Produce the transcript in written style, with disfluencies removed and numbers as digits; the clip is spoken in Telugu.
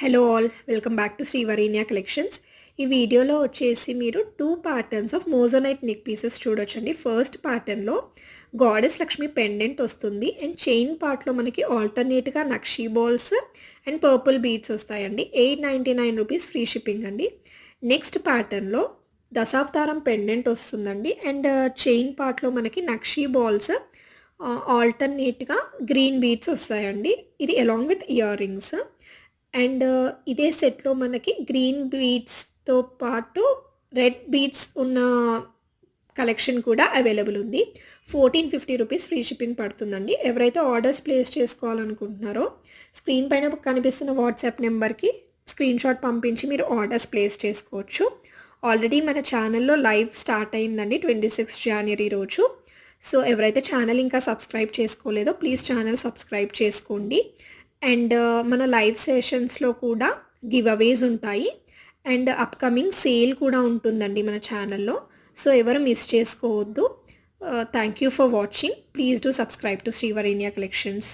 Hello all welcome back to Srivarinya collections. ఈ వీడియోలో వచ్చేసి మీరు 2 patterns of moissanite neck pieces చూడొచ్చండి. ఫస్ట్ ప్యాటర్న్లో గాడెస్ లక్ష్మి పెండెంట్ వస్తుంది అండ్ చైన్ పార్ట్లో మనకి ఆల్టర్నేట్గా nakshi balls and purple beads వస్తాయండి. 899 రూపీస్ ఫ్రీ షిప్పింగ్ అండి. నెక్స్ట్ ప్యాటర్న్లో దశావతారం పెండెంట్ వస్తుందండి అండ్ చైన్ పార్ట్లో మనకి నక్షీ బాల్స్ ఆల్టర్నేట్గా గ్రీన్ బీడ్స్ వస్తాయండి. ఇది along with earrings. And ఇదే సెట్‌లో మనకి గ్రీన్ బీడ్స్‌తో పాటు రెడ్ బీడ్స్ ఉన్న కలెక్షన్ కూడా అవైలబుల్ ఉంది. 1450 రూపీస్ ఫ్రీ షిప్పింగ్ పడుతుందండి. ఎవరైతే ఆర్డర్స్ ప్లేస్ చేసుకోవాలనుకుంటున్నారో స్క్రీన్ పైన కనిపిస్తున్న వాట్సాప్ నెంబర్‌కి స్క్రీన్‌షాట్ పంపించి మీరు ఆర్డర్స్ ప్లేస్ చేసుకోవచ్చు. ఆల్రెడీ మన ఛానల్‌లో లైవ్ స్టార్ట్ అయిందండి 26 జనవరి రోజు. సో ఎవరైతే ఛానల్ ఇంకా సబ్స్క్రైబ్ చేసుకోలేదో ప్లీజ్ ఛానల్ సబ్స్క్రైబ్ చేసుకోండి. అండ్ మన లైవ్ సెషన్స్‌లో కూడా గివ్ అవేస్ ఉంటాయి. అండ్ అప్‌కమింగ్ సేల్ కూడా ఉంటుందండి మన ఛానల్‌లో. సో ఎవరు మిస్ చేసుకోవద్దు. Thank you for watching. Please do subscribe to Srivarinya collections.